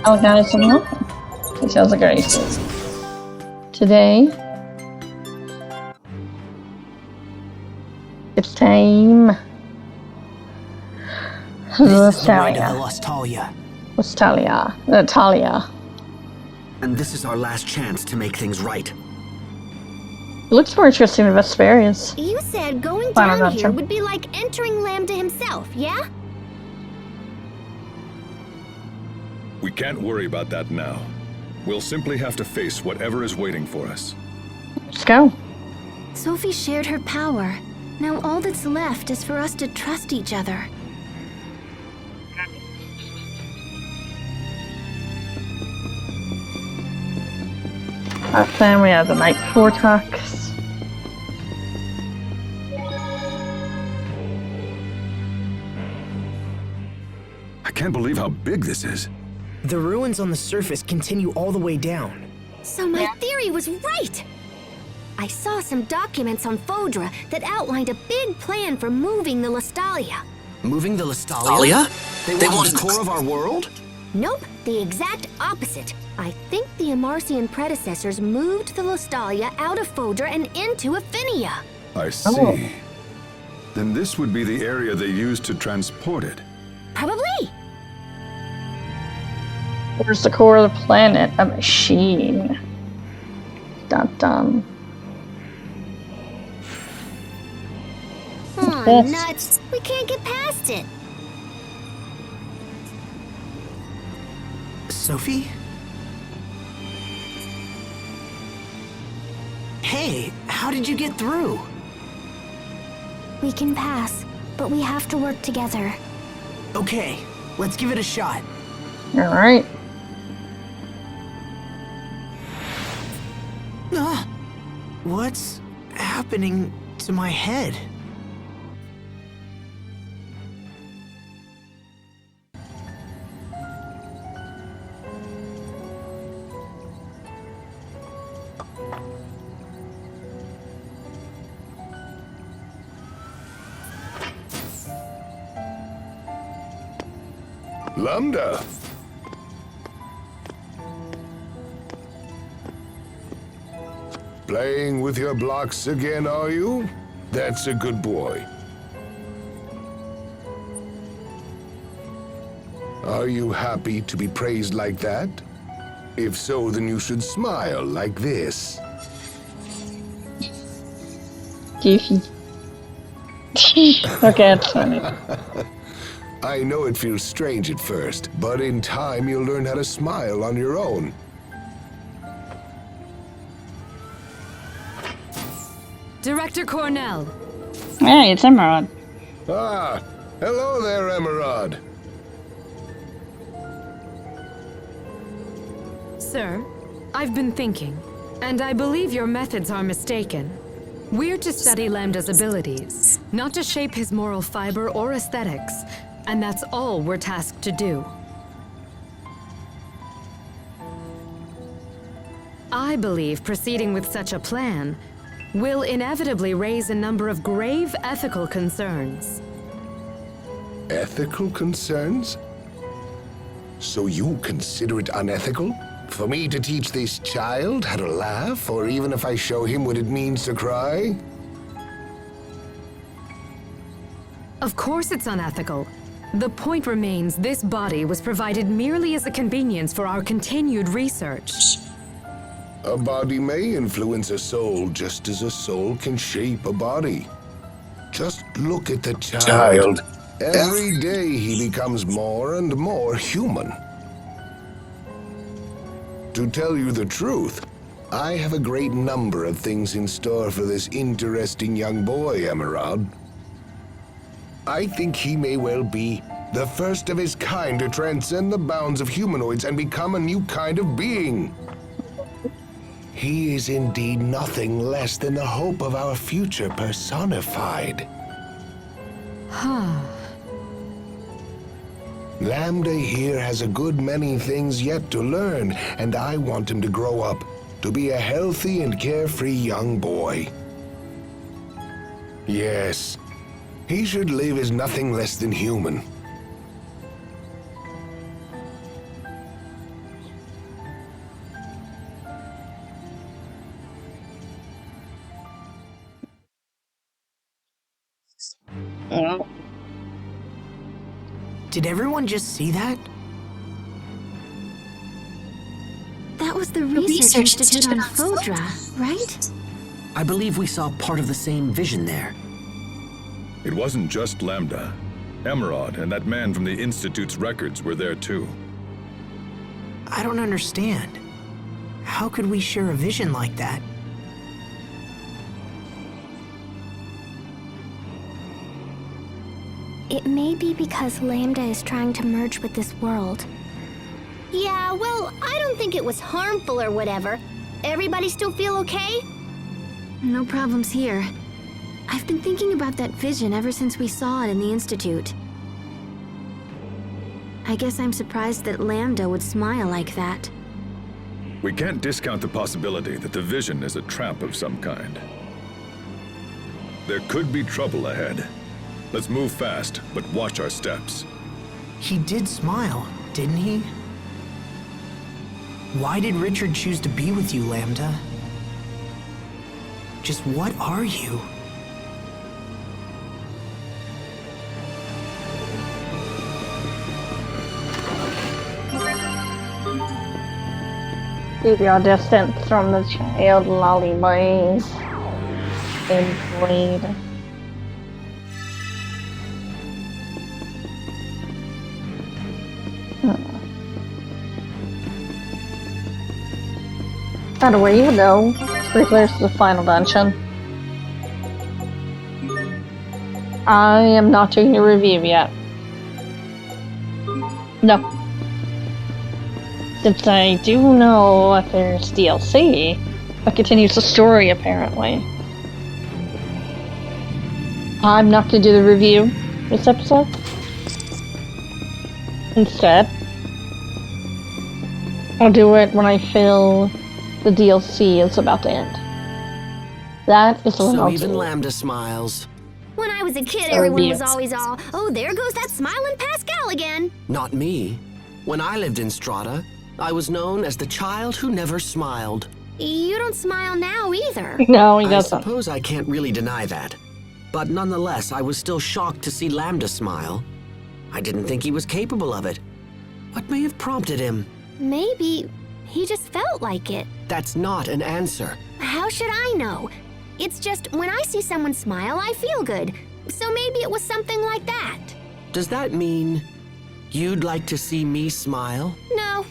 Oh, guys, it sounds like races. Today, it's time. This is the rite of the Lostalia. Natalia. And this is our last chance to make things right. It looks more interesting than Vesperia's. You said going down here would be like entering Lambda himself, yeah? We can't worry about that now. We'll simply have to face whatever is waiting for us. Let's go. Sophie shared her power. Now all that's left is for us to trust each other. Then we have the Night Vortex. I can't believe how big this is. The ruins on the surface continue all the way down. So my theory was right! I saw some documents on Fodra that outlined a big plan for moving the Lostalia. Moving the Lostalia? They want the core of our world? Nope, the exact opposite. I think the Amarcian predecessors moved the Lostalia out of Fodra and into Affinia. I see. Then this would be the area they used to transport it. Probably. Where's the core of the planet? A machine. Dun dun. Oh, nuts. We can't get past it. Sophie? Hey, how did you get through? We can pass, but we have to work together. Okay, let's give it a shot. Alright. What's happening to my head? Lambda! Playing with your blocks again, are you? That's a good boy. Are you happy to be praised like that? If so, then you should smile like this. Goofy. Okay, it's funny. I know it feels strange at first, but in time you'll learn how to smile on your own. Director Cornell. Hey, it's Emerald. Ah, hello there, Emerald. Sir, I've been thinking, and I believe your methods are mistaken. We're to study Lambda's abilities, not to shape his moral fiber or aesthetics, and that's all we're tasked to do. I believe proceeding with such a plan will inevitably raise a number of grave ethical concerns. Ethical concerns? So you consider it unethical? For me to teach this child how to laugh, or even if I show him what it means to cry? Of course it's unethical. The point remains this body was provided merely as a convenience for our continued research. A body may influence a soul just as a soul can shape a body. Just look at the child. Every day he becomes more and more human. To tell you the truth, I have a great number of things in store for this interesting young boy, Emerald. I think he may well be the first of his kind to transcend the bounds of humanoids and become a new kind of being. He is indeed nothing less than the hope of our future personified. Lambda here has a good many things yet to learn, and I want him to grow up to be a healthy and carefree young boy. Yes, he should live as nothing less than human. Mm. Did everyone just see that? That was the Research Institute on Fodra, right? I believe we saw part of the same vision there. It wasn't just Lambda. Emerald and that man from the Institute's records were there too. I don't understand. How could we share a vision like that? It may be because Lambda is trying to merge with this world. Yeah, well, I don't think it was harmful or whatever. Everybody still feel okay? No problems here. I've been thinking about that vision ever since we saw it in the Institute. I guess I'm surprised that Lambda would smile like that. We can't discount the possibility that the vision is a trap of some kind. There could be trouble ahead. Let's move fast, but watch our steps. He did smile, didn't he? Why did Richard choose to be with you, Lambda? Just what are you? Keep your distance from the child lollyboys. Indeed. By the way, even though pretty close to the final dungeon, I am not doing a review yet. No. Since I do know that there's DLC, that continues the story apparently. I'm not going to do the review this episode. Instead, I'll do it when I feel the DLC is about to end. That is what So I'll even do. Lambda smiles. When I was a kid, So everyone be was it. always all, oh, there goes that smiling Pascal again. Not me. When I lived in Strata, I was known as the child who never smiled. You don't smile now either. No, he I doesn't. suppose I can't really deny that. But nonetheless, I was still shocked to see Lambda smile. I didn't think he was capable of it. What may have prompted him? Maybe he just felt like it. That's not an answer. How should I know? It's just when I see someone smile, I feel good. So maybe it was something like that. Does that mean you'd like to see me smile? No,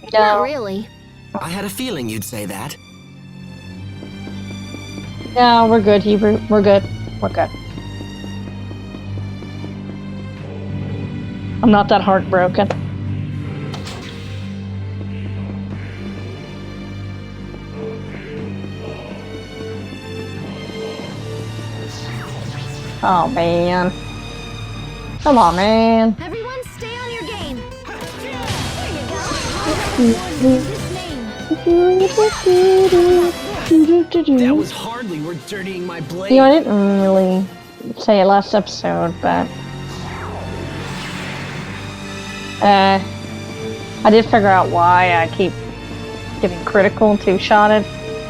not No, really. I had a feeling you'd say that. no, we're good, Hebrew. We're good. We're good. I'm not that heartbroken. Oh man. Come on, man. Everyone stay on your game. There you go. That was hardly worth dirtying my blade. You know, I didn't really say it last episode, but I did figure out why I keep getting critical and two-shotted.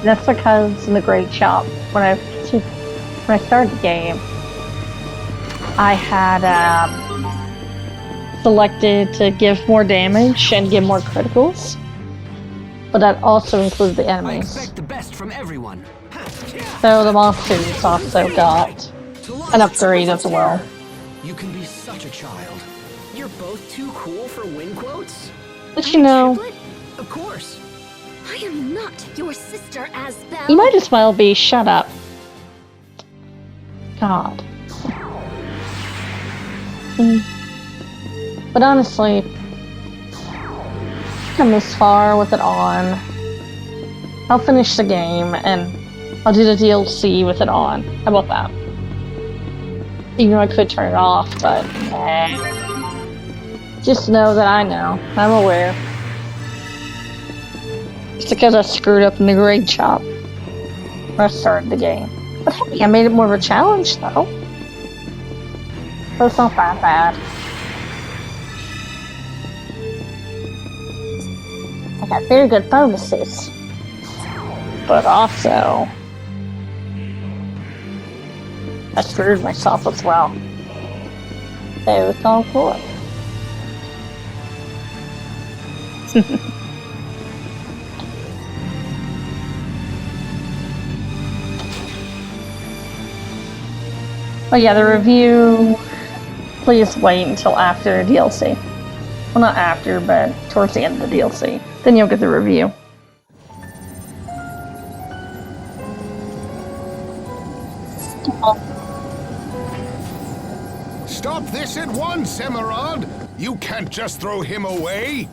That's because in the Great Shop, when I started the game, I had selected to give more damage and give more criticals, but that also included the I enemies. expect the best from everyone. So the monsters also got an upgrade as well. You can be such a child. You're both too cool for win quotes? But you know, Triplet, Of course. I am not your sister, Asbel. you might as well be shut up. God. But honestly, come this far with it on. I'll finish the game and I'll do the DLC with it on. How about that? Even though I could turn it off, but just know that I know. I'm aware. It's because I screwed up in the grade shop when I started the game. But hey, I made it more of a challenge though. So it's not that bad. I got very good bonuses. But also, I screwed myself as well. So it's all cool. Oh yeah, the review, please wait until after DLC. Well, not after, but towards the end of the DLC. Then you'll get the review. Stop this at once, Emerald! You can't just throw him away!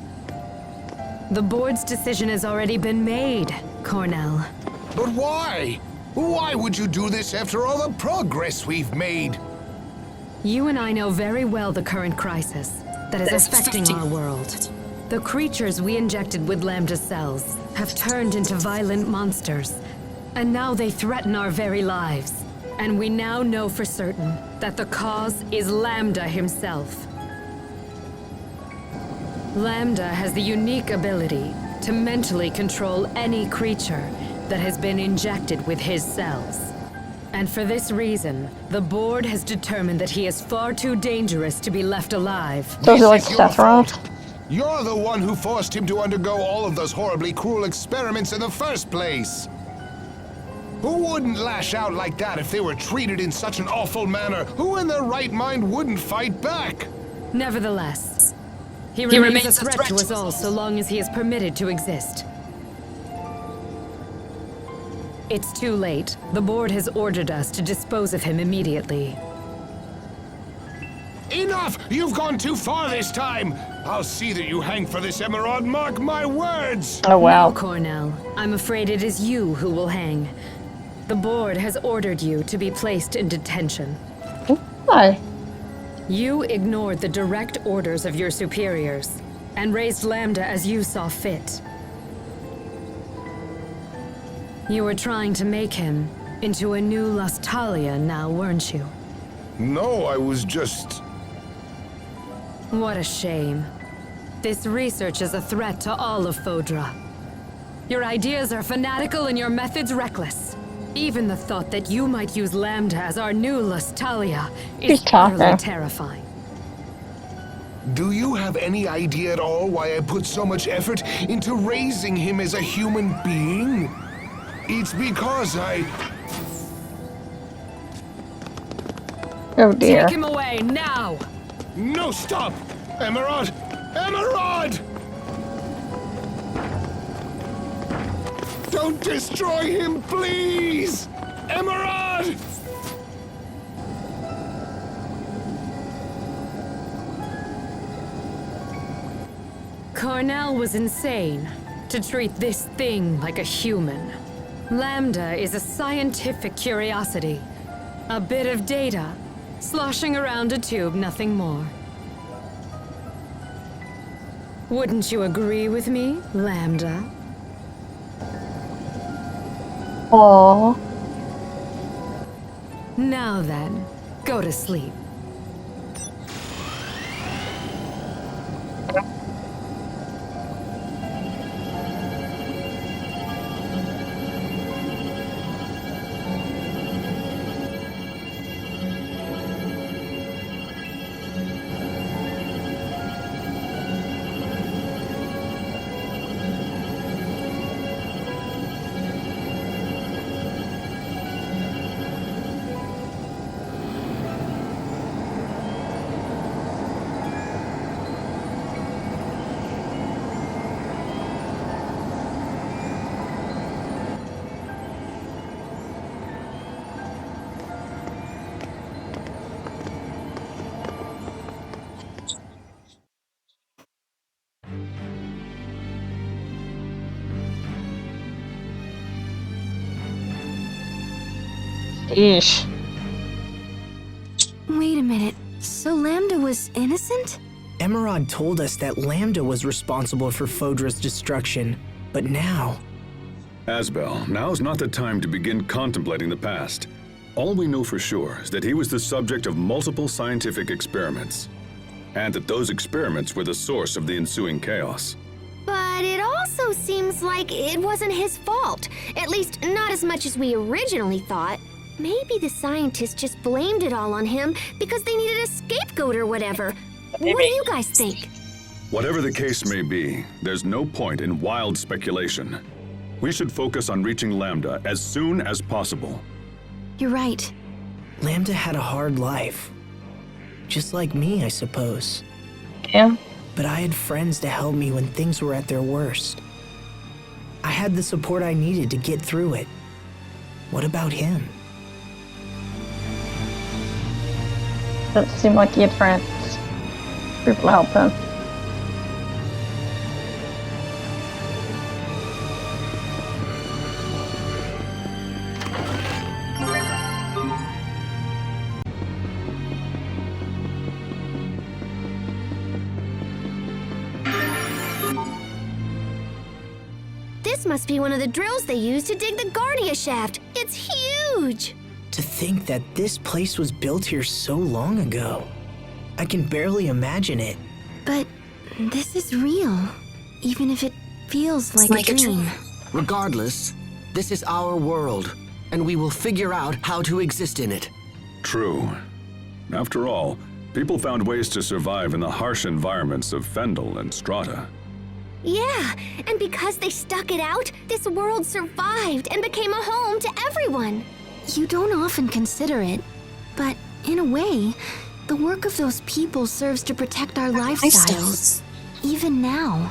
The board's decision has already been made, Cornell. But why? Why would you do this after all the progress we've made? You and I know very well the current crisis that is affecting our world. The creatures we injected with Lambda cells have turned into violent monsters, and now they threaten our very lives. And we now know for certain that the cause is Lambda himself. Lambda has the unique ability to mentally control any creature that has been injected with his cells. And for this reason, the board has determined that he is far too dangerous to be left alive. So is it like This is your Sephiroth? fault. You're the one who forced him to undergo all of those horribly cruel experiments in the first place. Who wouldn't lash out like that if they were treated in such an awful manner? Who in their right mind wouldn't fight back? Nevertheless, he remains a threat to us all so long as he is permitted to exist. It's too late. The board has ordered us to dispose of him immediately. Enough! You've gone too far this time! I'll see that you hang for this, Emerald, mark my words! Oh wow. No, Cornell. I'm afraid it is you who will hang. The board has ordered you to be placed in detention. Why? You ignored the direct orders of your superiors and raised Lambda as you saw fit. You were trying to make him into a new Lustalia now, weren't you? No, I was just... What a shame. This research is a threat to all of Fodra. Your ideas are fanatical and your methods reckless. Even the thought that you might use Lambda as our new Lustalia is He's talking. utterly terrifying. Do you have any idea at all why I put so much effort into raising him as a human being? It's because Oh dear. Take him away, now! No, stop! Emerald! Emerald! Don't destroy him, please! Emerald! Cornell was insane to treat this thing like a human. Lambda is a scientific curiosity. A bit of data, sloshing around a tube, nothing more. Wouldn't you agree with me, Lambda? Aww. Now then, go to sleep. Eesh. Wait a minute. So Lambda was innocent? Emerald told us that Lambda was responsible for Fodra's destruction, but now... Asbel, now's not the time to begin contemplating the past. All we know for sure is that he was the subject of multiple scientific experiments, and that those experiments were the source of the ensuing chaos. But it also seems like it wasn't his fault. At least, not as much as we originally thought. Maybe the scientists just blamed it all on him because they needed a scapegoat or whatever. What do you guys think? Whatever the case may be, there's no point in wild speculation. We should focus on reaching Lambda as soon as possible. You're right. Lambda had a hard life. Just like me, I suppose. Yeah. But I had friends to help me when things were at their worst. I had the support I needed to get through it. What about him? Doesn't seem like he had friends. People help him. This must be one of the drills they used to dig the Guardia shaft. It's huge! To think that this place was built here so long ago. I can barely imagine it. But this is real, even if it feels like a dream. Regardless, this is our world, and we will figure out how to exist in it. True. After all, people found ways to survive in the harsh environments of Fendel and Strata. Yeah, and because they stuck it out, this world survived and became a home to everyone. You don't often consider it, but in a way, the work of those people serves to protect our lifestyles, even now.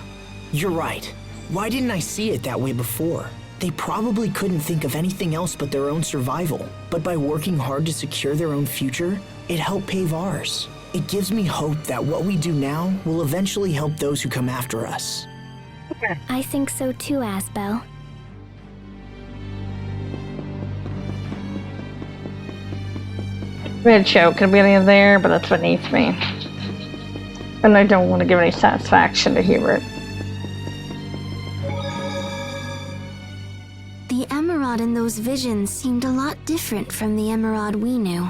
You're right. Why didn't I see it that way before? They probably couldn't think of anything else but their own survival. But by working hard to secure their own future, it helped pave ours. It gives me hope that what we do now will eventually help those who come after us. I think so too, Asbel. Red show could be in there, but that's beneath me. And I don't want to give any satisfaction to hear it. The Emerald in those visions seemed a lot different from the Emerald we knew.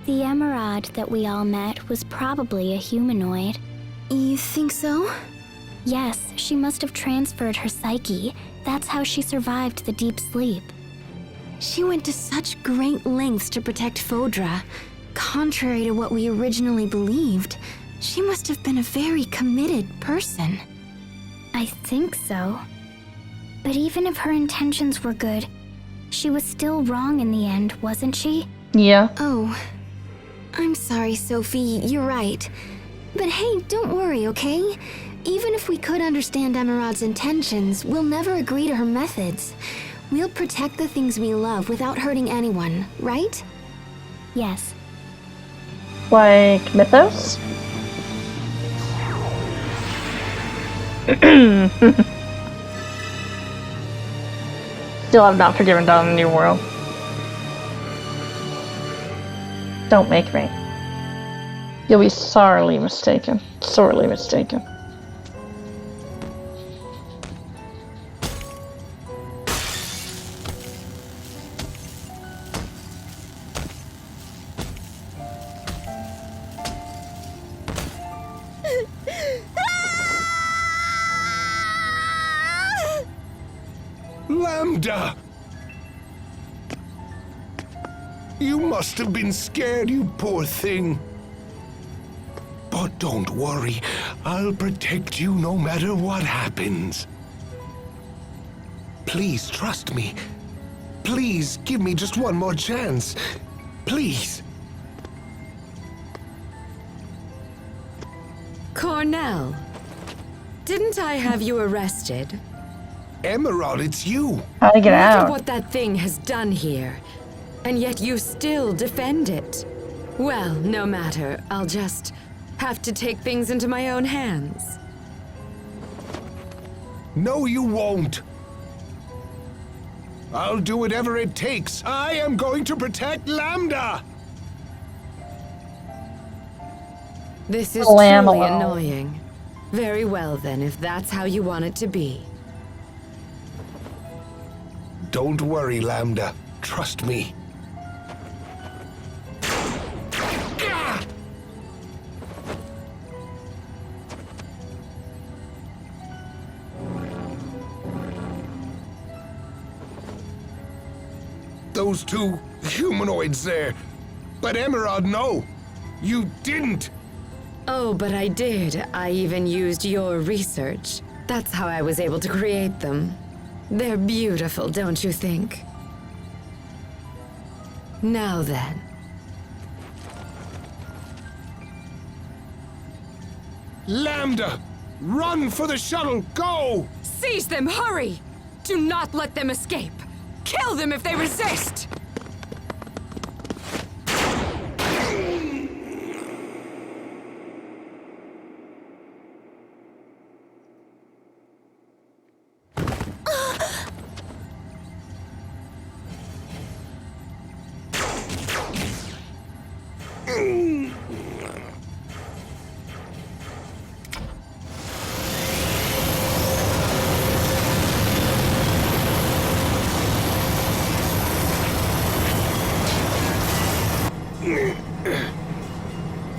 The Emerald that we all met was probably a humanoid. You think so? Yes, she must have transferred her psyche. That's how she survived the deep sleep. She went to such great lengths to protect Fodra. Contrary to what we originally believed, she must have been a very committed person. I think so. But even if her intentions were good, she was still wrong in the end, wasn't she? Yeah. Oh, I'm sorry, Sophie, you're right. But hey, don't worry, okay? Even if we could understand Emerald's intentions, we'll never agree to her methods. We'll protect the things we love without hurting anyone, right? Yes. Like Mythos? Still have not forgiven Dawn in the New World. Don't make me. You'll be sorely mistaken. Sorely mistaken. Lambda! You must have been scared, you poor thing. But don't worry, I'll protect you no matter what happens. Please trust me. Please give me just one more chance. Please. Cornell, didn't I have you arrested? Emerald, it's you. How to get Look at out? what that thing has done here, and yet you still defend it. Well, no matter. I'll just have to take things into my own hands. No, you won't. I'll do whatever it takes. I am going to protect Lambda. This is Lamb truly alone. annoying. Very well then, if that's how you want it to be. Don't worry, Lambda. Trust me. those two humanoids there. But Emerald, no. You didn't. Oh, but I did. I even used your research. That's how I was able to create them. They're beautiful, don't you think? Now then. Lambda! Run for the shuttle! Go! Seize them, hurry! Do not let them escape! Kill them if they resist!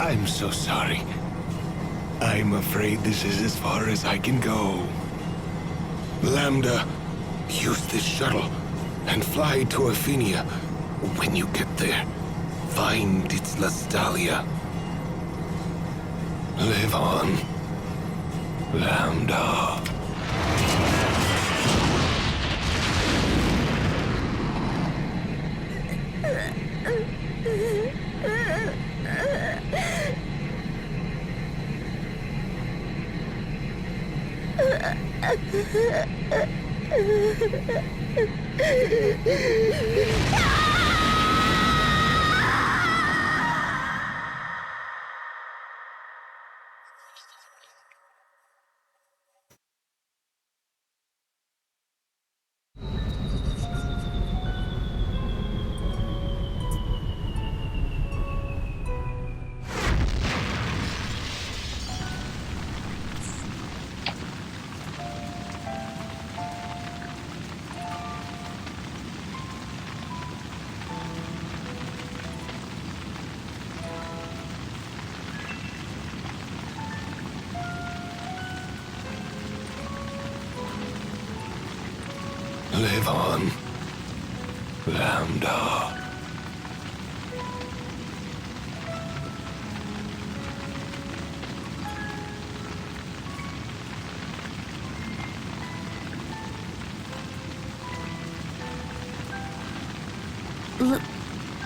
I'm so sorry. I'm afraid this is as far as I can go. Lambda, use this shuttle and fly to Aphinia. When you get there, find its Lastalia. Live on, Lambda. Live on, Lambda.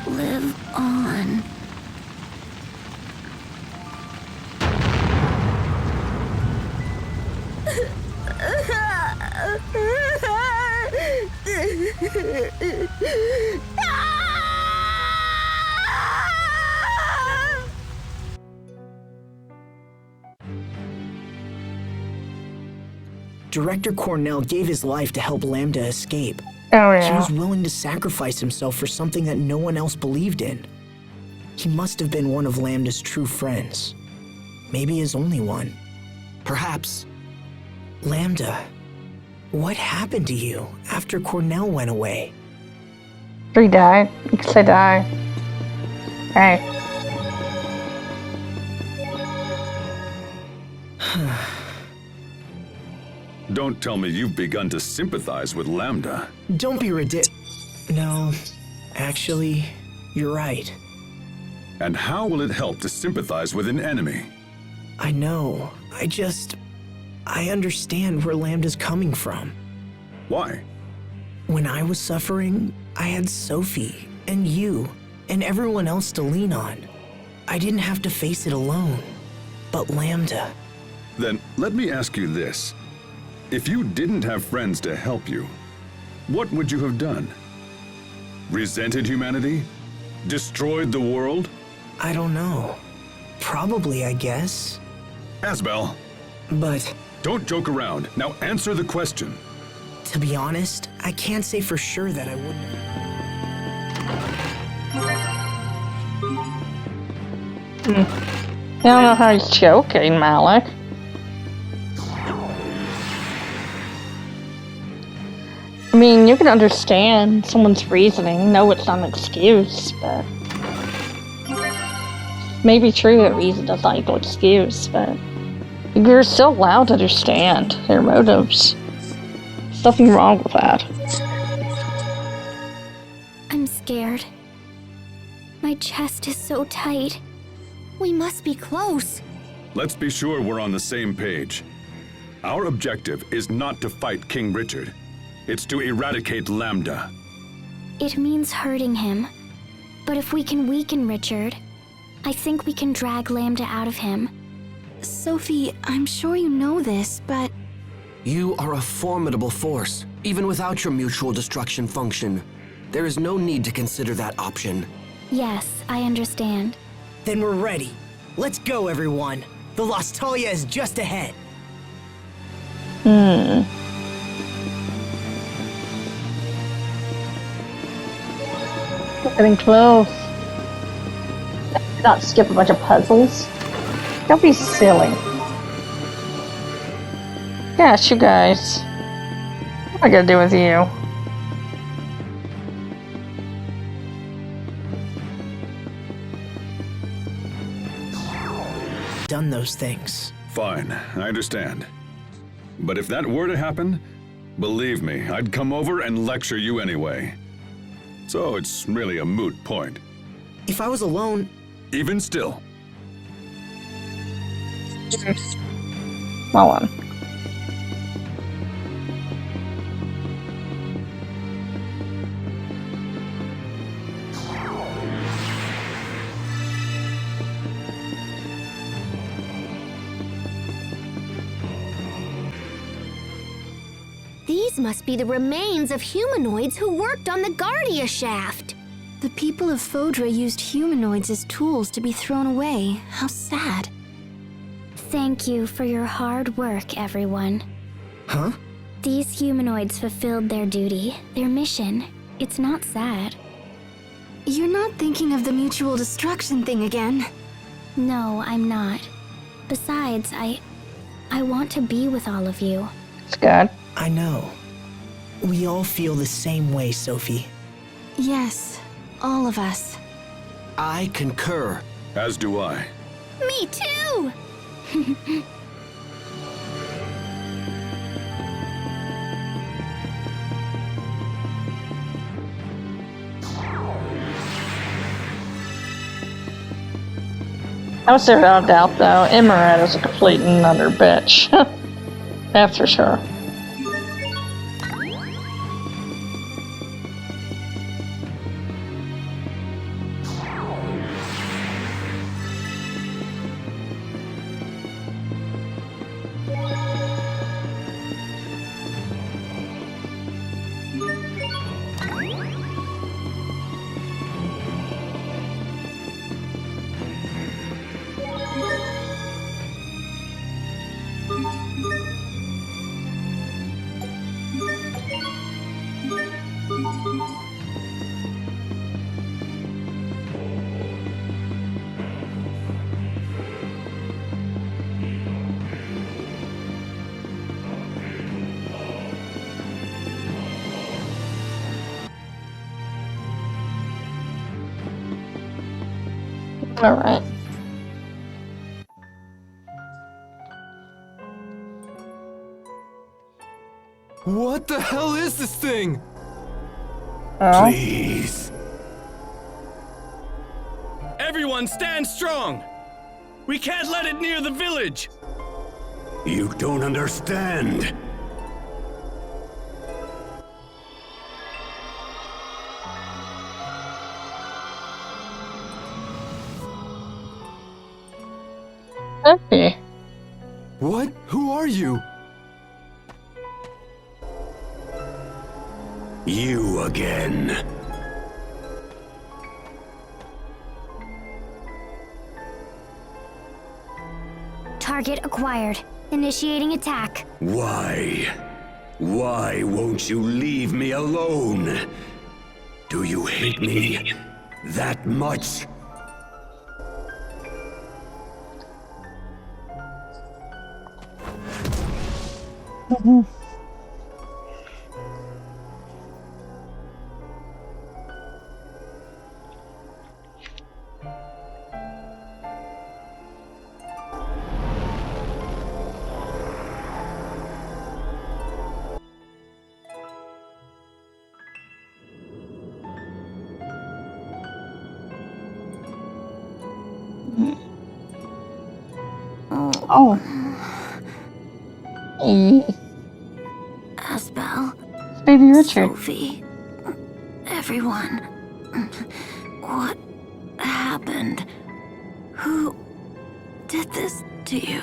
Live on. Director Cornell gave his life to help Lambda escape. Oh, He yeah. was willing to sacrifice himself for something that no one else believed in. He must have been one of Lambda's true friends. Maybe his only one. Perhaps. Lambda, what happened to you after Cornell went away? He died. You can say die. Hey. Don't tell me you've begun to sympathize with Lambda. Don't be No, actually, you're right. And how will it help to sympathize with an enemy? I know. I understand where Lambda's coming from. Why? When I was suffering, I had Sophie and you and everyone else to lean on. I didn't have to face it alone. But Lambda, Then let me ask you this. If you didn't have friends to help you, what would you have done? Resented humanity? Destroyed the world? I don't know. Probably, I guess. Asbel, But don't joke around. Now answer the question. to be honest, I can't say for sure that I wouldn't have. I don't know how he's joking, Malik. I mean, you can understand someone's reasoning. No, it's not an excuse, but... Maybe true that reason doesn't equal excuse, but... You're still allowed to understand their motives. There's nothing wrong with that. I'm scared. My chest is so tight. We must be close. Let's be sure we're on the same page. Our objective is not to fight King Richard. It's to eradicate Lambda. It means hurting him. But if we can weaken Richard, I think we can drag Lambda out of him. Sophie, I'm sure you know this, but... You are a formidable force, even without your mutual destruction function. There is no need to consider that option. Yes, I understand. Then we're ready. Let's go, everyone. The Lostalia is just ahead. Getting close. Not skip a bunch of puzzles. Don't be silly. Gosh, you guys. What am I gonna do with you? Done those things. Fine, I understand. But if that were to happen, believe me, I'd come over and lecture you anyway. So it's really a moot point. If I was alone, Even still, Hold on. These must be the remains of humanoids who worked on the Guardia shaft. The people of Fodra used humanoids as tools to be thrown away. How sad. Thank you for your hard work, everyone. huh? These humanoids fulfilled their duty, their mission. It's not sad. You're not thinking of the mutual destruction thing again? No, I'm not. Besides, I want to be with all of you. It's good. I know. We all feel the same way, Sophie. Yes, all of us. I concur. as do I. Me too! I was without a doubt, though, Emerald is a complete and utter bitch. That's for sure. Alright. What the hell is this thing? Oh. Please. Everyone stand strong! We can't let it near the village! You don't understand. Okay. What? Who are you? You again. Target acquired. Initiating attack. Why? Why won't you leave me alone? Do you hate me that much? Oh. Asbel, Baby Richard. Sophie, everyone. What happened? Who did this to you?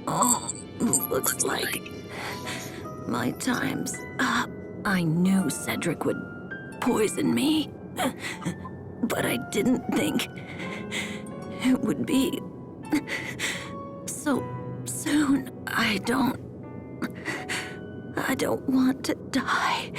Oh, looks like my time's up. I knew Cedric would poison me, but I didn't think it would be so soon. I don't want to die.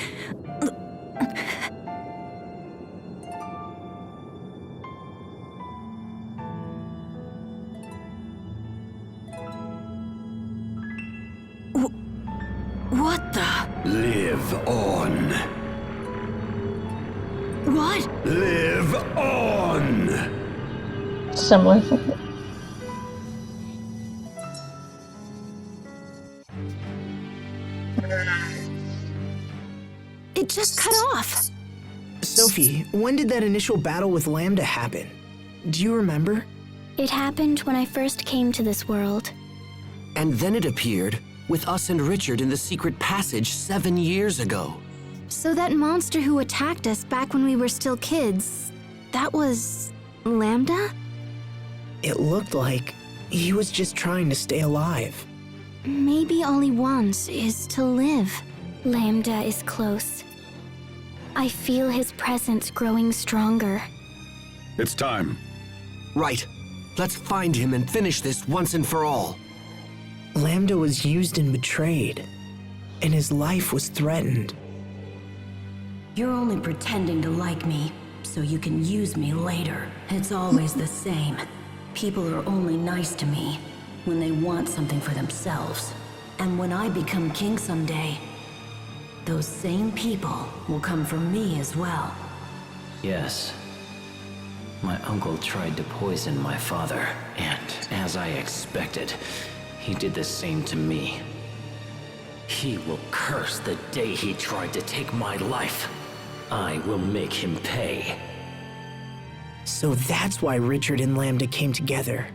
What the? Live on. What? Live on! Similar. It just cut off. Sophie, when did that initial battle with Lambda happen? Do you remember? It happened when I first came to this world. And then it appeared with us and Richard in the secret passage 7 years ago. So that monster who attacked us back when we were still kids, that was Lambda? It looked like he was just trying to stay alive. Maybe all he wants is to live. Lambda is close. I feel his presence growing stronger. It's time. Right. Let's find him and finish this once and for all. Lambda was used and betrayed, and his life was threatened. You're only pretending to like me, so you can use me later. It's always the same. People are only nice to me when they want something for themselves. And when I become king someday, those same people will come for me as well. Yes. My uncle tried to poison my father, and as I expected, he did the same to me. He will curse the day he tried to take my life. I will make him pay. So that's why Richard and Lambda came together.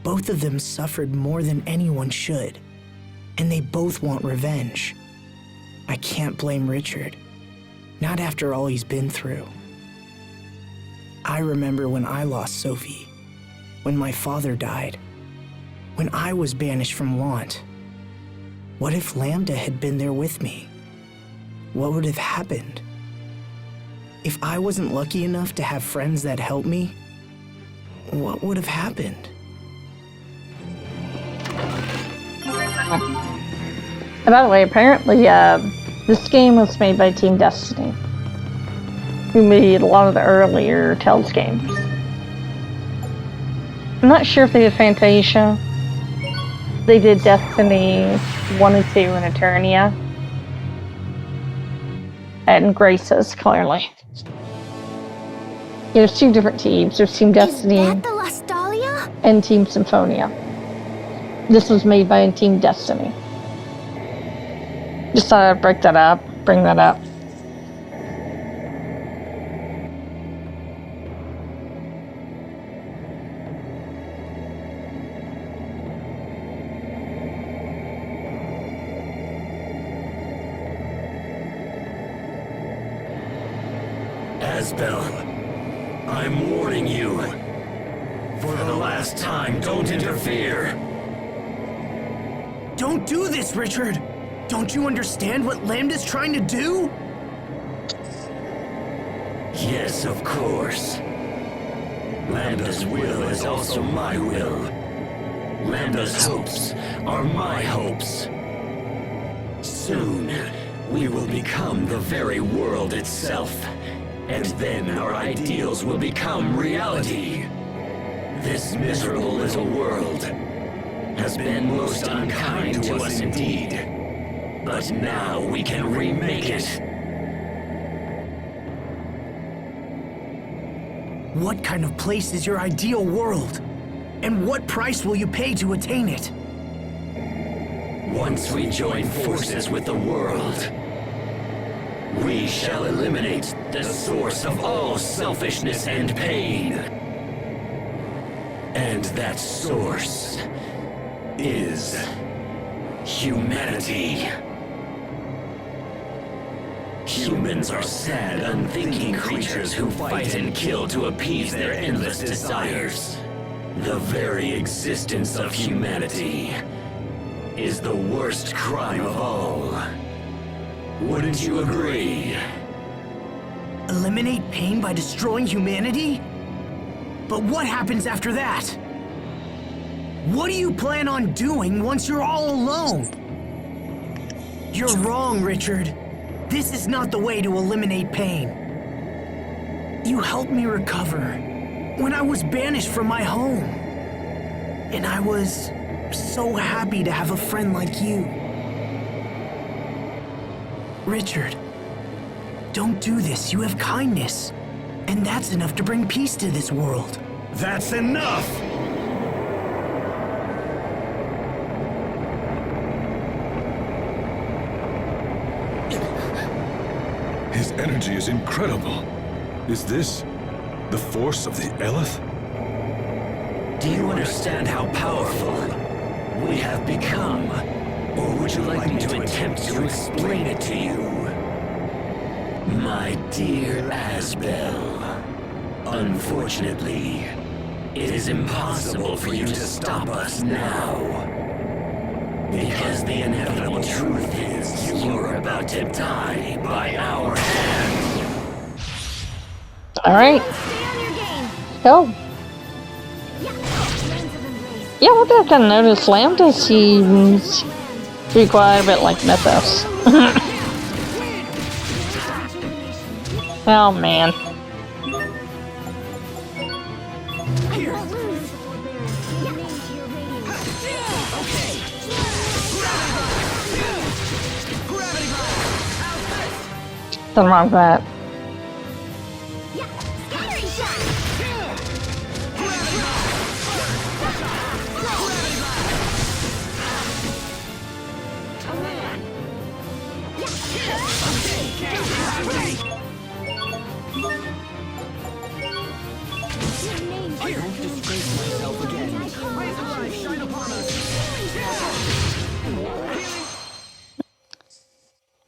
Both of them suffered more than anyone should, and they both want revenge. I can't blame Richard, not after all he's been through. I remember when I lost Sophie, when my father died, when I was banished from Want. What if Lambda had been there with me? What would have happened? If I wasn't lucky enough to have friends that helped me, what would have happened? And by the way, apparently, this game was made by Team Destiny, who made a lot of the earlier Tales games. I'm not sure if they did Fantasia. They did Destiny 1 and 2 and Eternia. And Graces, clearly. There's two different teams. There's Team Destiny Is that the Lastalia? and Team Symphonia. This was made by Team Destiny. Just thought I'd bring that up. Asbel, I'm warning you. For the last time, don't interfere. Don't do this, Richard! Don't you understand what Lambda's trying to do? Yes, of course. Lambda's will is also my will. Lambda's hopes are my hopes. Soon, we will become the very world itself. And then our ideals will become reality. This miserable little world has been most unkind to us indeed. But now we can remake it. What kind of place is your ideal world? And what price will you pay to attain it? Once we join forces with the world, We shall eliminate the source of all selfishness and pain. And that source is humanity. Humans are sad, unthinking creatures who fight and kill to appease their endless desires. The very existence of humanity is the worst crime of all. Wouldn't you agree? Eliminate pain by destroying humanity? But what happens after that? What do you plan on doing once you're all alone? You're wrong, Richard. This is not the way to eliminate pain. You helped me recover when I was banished from my home. And I was so happy to have a friend like you. Richard, don't do this. You have kindness. And that's enough to bring peace to this world. That's enough! His energy is incredible. Is this the force of the Eleth? Do you understand how powerful we have become? Or would you like me to attempt to explain it to you? My dear Asbel, unfortunately, it is impossible for you to stop us now. Because the inevitable truth is you're about to die by our hand. Alright. Go. Yeah, what did I notice? Lambda seems to be quite a bit like Mythos. Oh man. Nothing wrong with that.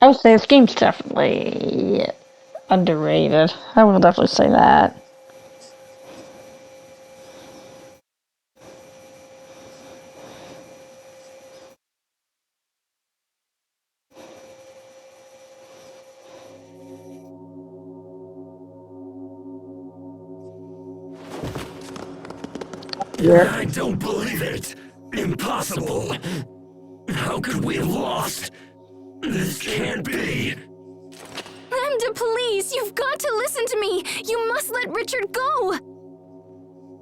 I would say this game's definitely underrated. I will definitely say that. Yeah. I don't believe it! Impossible! How could we have lost? This can't be! Lambda, please! You've got to listen to me! You must let Richard go!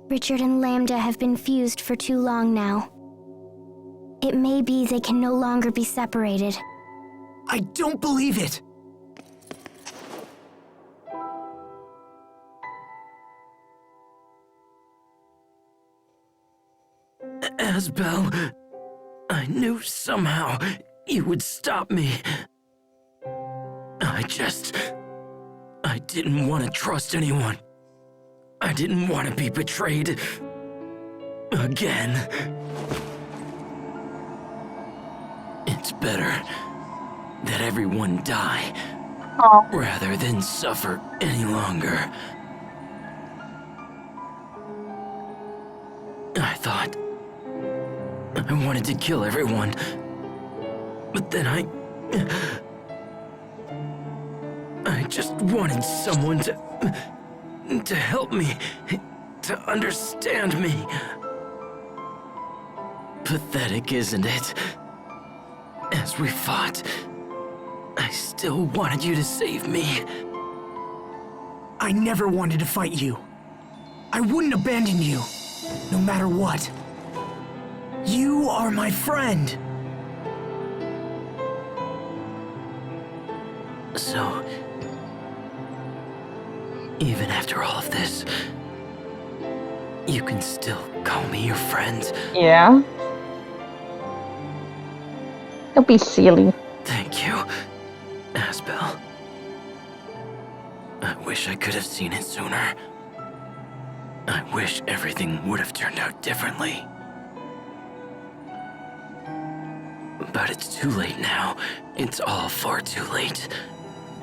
Richard and Lambda have been fused for too long now. It may be they can no longer be separated. I don't believe it! Asbel, I knew somehow you would stop me. I didn't want to trust anyone. I didn't want to be betrayed again. It's better that everyone die rather than suffer any longer. I thought I wanted to kill everyone, but then I just wanted someone to help me, to understand me. Pathetic, isn't it? As we fought, I still wanted you to save me. I never wanted to fight you. I wouldn't abandon you, no matter what. You are my friend. So, even after all of this, you can still call me your friend? Yeah. Don't be silly. Thank you, Asbel. wish I could have seen it sooner. I wish everything would have turned out differently. But it's too late now. It's all far too late.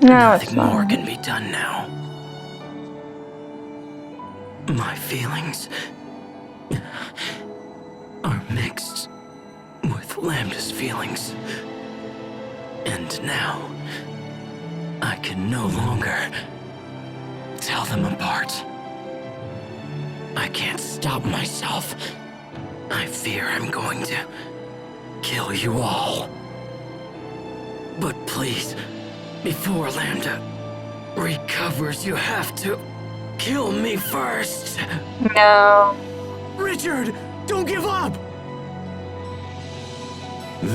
No, it's Nothing not. more can be done now. My feelings are mixed with Lambda's feelings. And now, I can no longer tell them apart. I can't stop myself. I fear I'm going to kill you all. But please, before Lambda recovers, you have to kill me first. No. Richard, don't give up!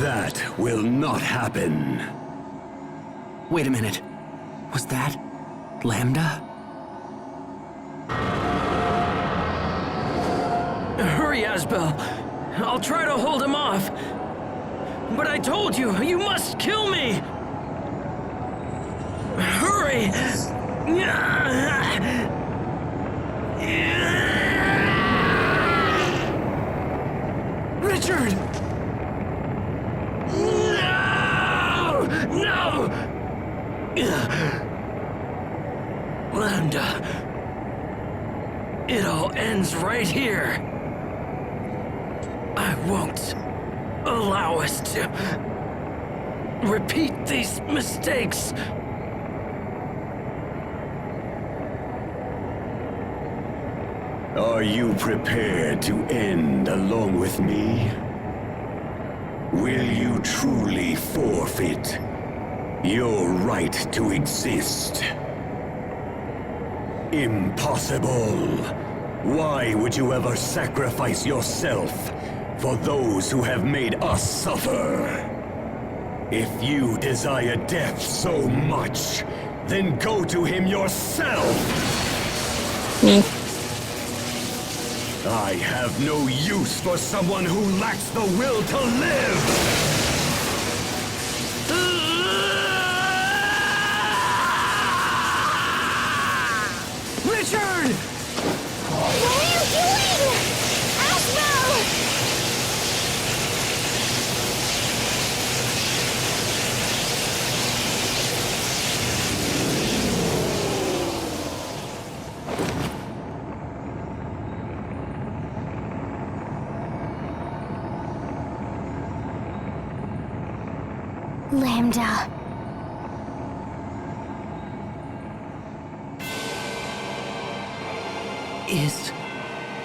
That will not happen. Wait a minute. Was that Lambda? Hurry, Asbel. I'll try to hold him off. But I told you, you must kill me! Hurry! Richard! No! No! Lambda. It all ends right here. I won't allow us to repeat these mistakes. Are you prepared to end along with me? Will you truly forfeit your right to exist? Impossible. Why would you ever sacrifice yourself for those who have made us suffer? If you desire death so much, then go to him yourself! I have no use for someone who lacks the will to live! Richard! What are you doing? Asbel! Lambda. Is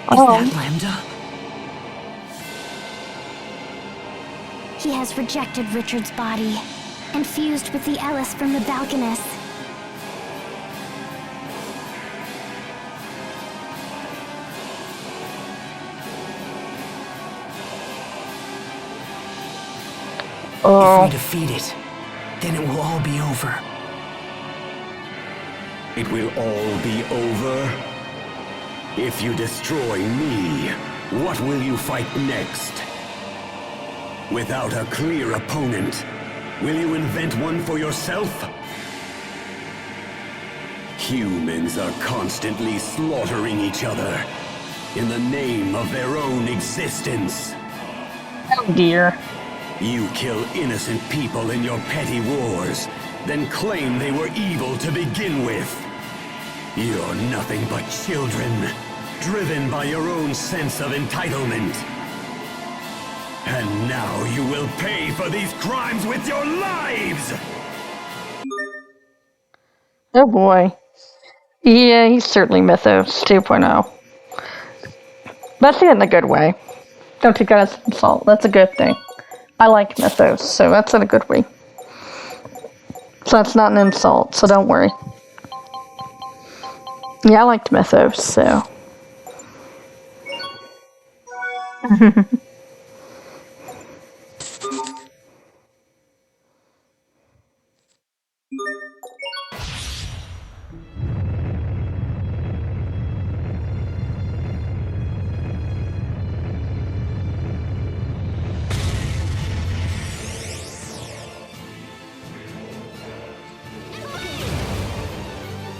Oh. that Lambda? He has rejected Richard's body and fused with the Ellis from the Balconus. Oh. If we defeat it, then it will all be over. It will all be over? If you destroy me, what will you fight next? Without a clear opponent, will you invent one for yourself? Humans are constantly slaughtering each other in the name of their own existence. Oh dear. You kill innocent people in your petty wars, then claim they were evil to begin with. You're nothing but children, driven by your own sense of entitlement. And now you will pay for these crimes with your lives! Oh boy. Yeah, he's certainly Mythos 2.0. But I see it in a good way. Don't take that as an insult. That's a good thing. I like Mythos, so that's in a good way. So that's not an insult, so don't worry. Yeah, I liked Mythos, so.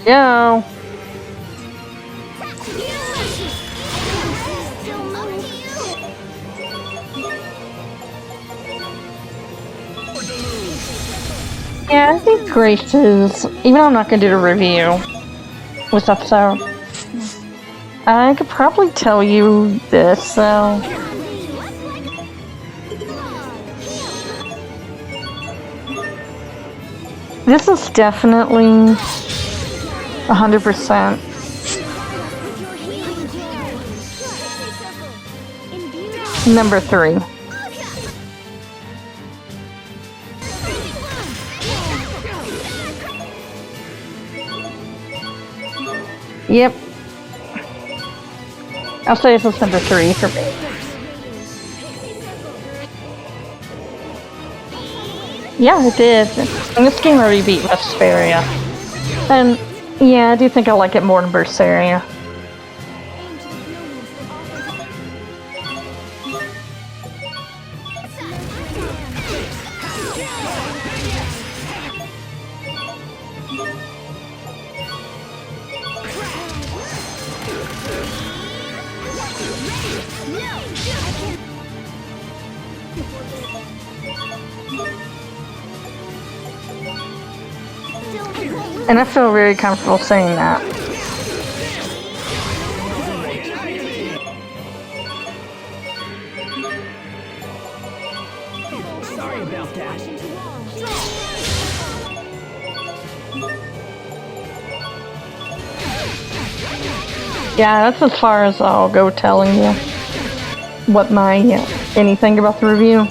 go. Yeah, I think Grace is, even though I'm not going to do the review this episode, I could probably tell you this, so. This is definitely 100% number 3. Yep. I'll say this is number 3 for me. Yeah, it did. In this game, I already beat Vesperia. And yeah, I do think I like it more than Berseria. And I feel very comfortable saying that. Sorry about that. Yeah, that's as far as I'll go telling you what my anything about the review.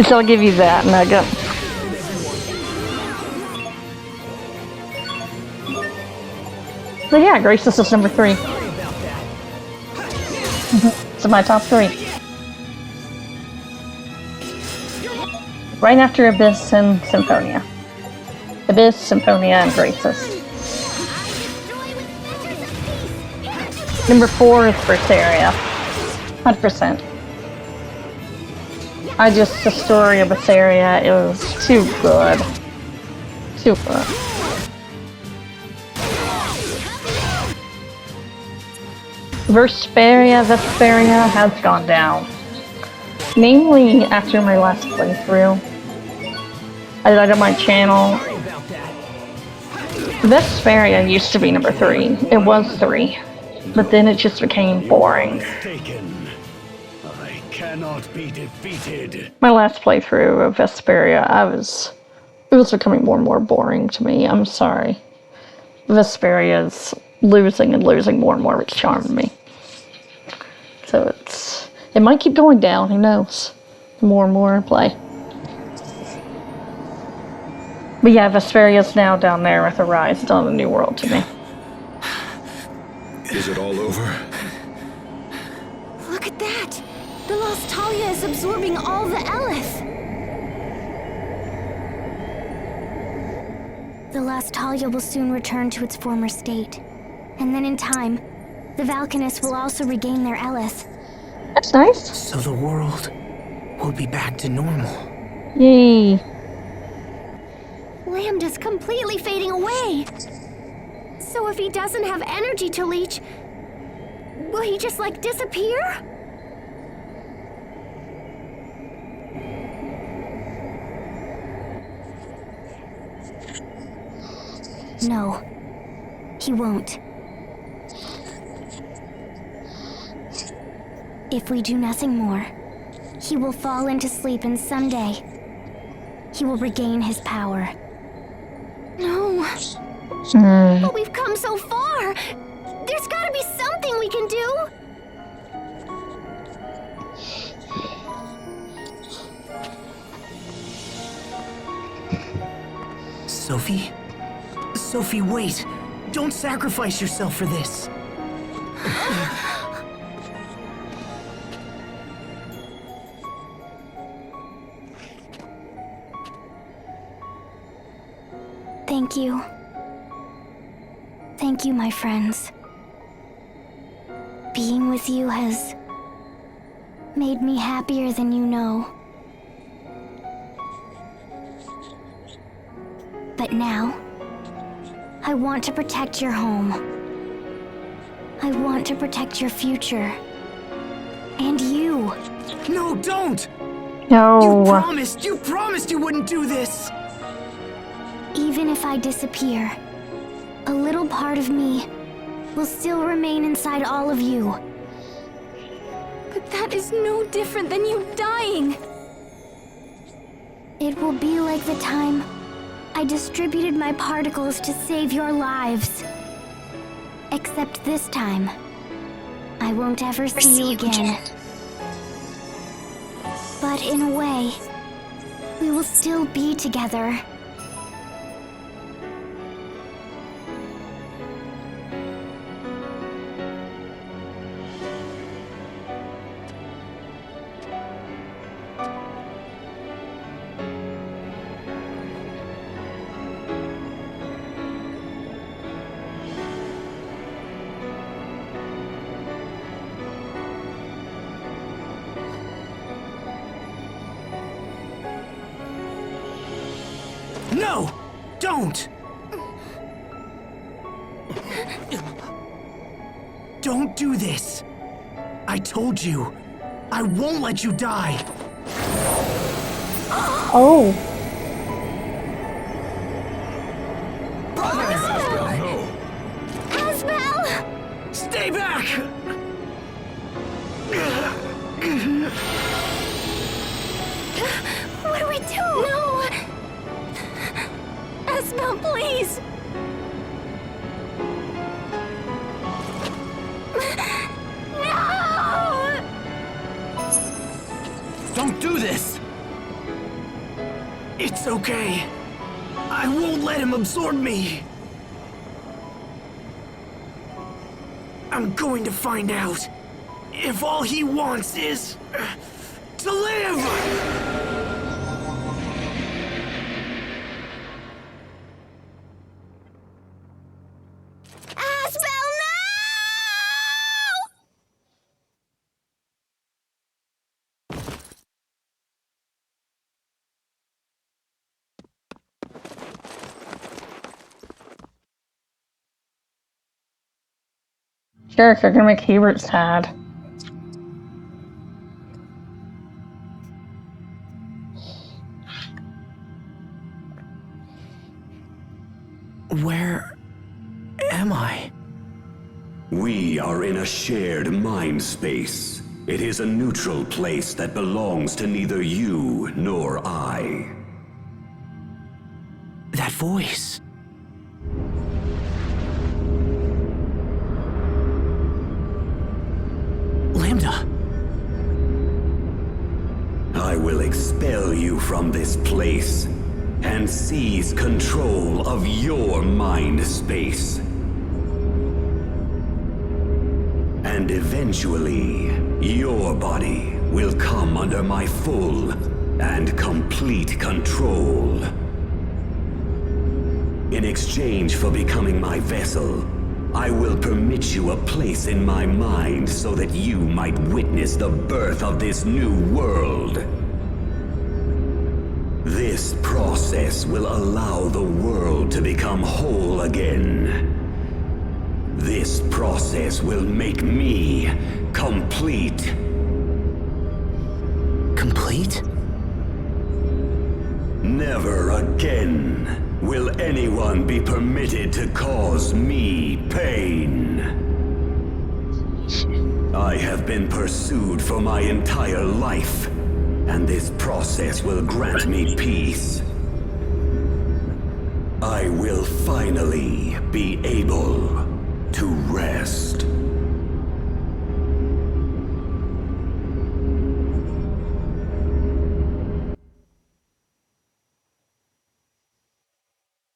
So I'll give you that nugget. But yeah, Grace, this is number 3. It's in my top 3. Right after Abyss and Symphonia. Abyss, Symphonia, and Graces. Number 4 is Berseria. 100%. The story of Berseria, it was too good. Too good. Vesperia has gone down. Mainly after my last playthrough. I did it on my channel. Vesperia used to be number 3. It was 3. But then it just became boring. I cannot be defeated. My last playthrough of Vesperia, it was becoming more and more boring to me. I'm sorry. Vesperia's losing and losing more and more of its charm to me. So it might keep going down, who knows? The more and more I play. But yeah, Vesperia's now down there with Horizon on the New World to me. Is it all over? Look at that! The Lost Talia is absorbing all the Eleth! The Lost Talia will soon return to its former state. And then in time, the Valkanists will also regain their Eleth. That's nice. So the world will be back to normal. Yay. Lambda's completely fading away! So if he doesn't have energy to leech, will he just, like, disappear? No, he won't. If we do nothing more, he will fall into sleep and someday, he will regain his power. No. But we've come so far! There's gotta be something we can do! Sophie? Sophie, wait! Don't sacrifice yourself for this! Thank you. Thank you, my friends. Being with you has made me happier than you know. it now. I want to protect your home. I want to protect your future. And you. No, don't! No. You promised you wouldn't do this! Even if I disappear, a little part of me will still remain inside all of you. But that is no different than you dying. It will be like the time I distributed my particles to save your lives. Except this time, I won't ever see you again. But in a way, we will still be together. No! Don't! Don't do this! I told you, I won't let you die! Oh. Asbel! Stay back! What do we do? No! Asbel, please! No! Don't do this! It's okay. I won't let him absorb me. I'm going to find out if all he wants is to live! Asbel, no! Sure, if you're gonna make Hubert sad. Where am I? We are in a shared mind space. It is a neutral place that belongs to neither you nor I. That voice. Lambda. I will expel you from this place and seize control of your mind space. And eventually, your body will come under my full and complete control. In exchange for becoming my vessel, I will permit you a place in my mind so that you might witness the birth of this new world. This process will allow the world to become whole again. This process will make me complete. Complete? Never again will anyone be permitted to cause me pain. I have been pursued for my entire life, and this process will grant me peace. I will finally be able to rest.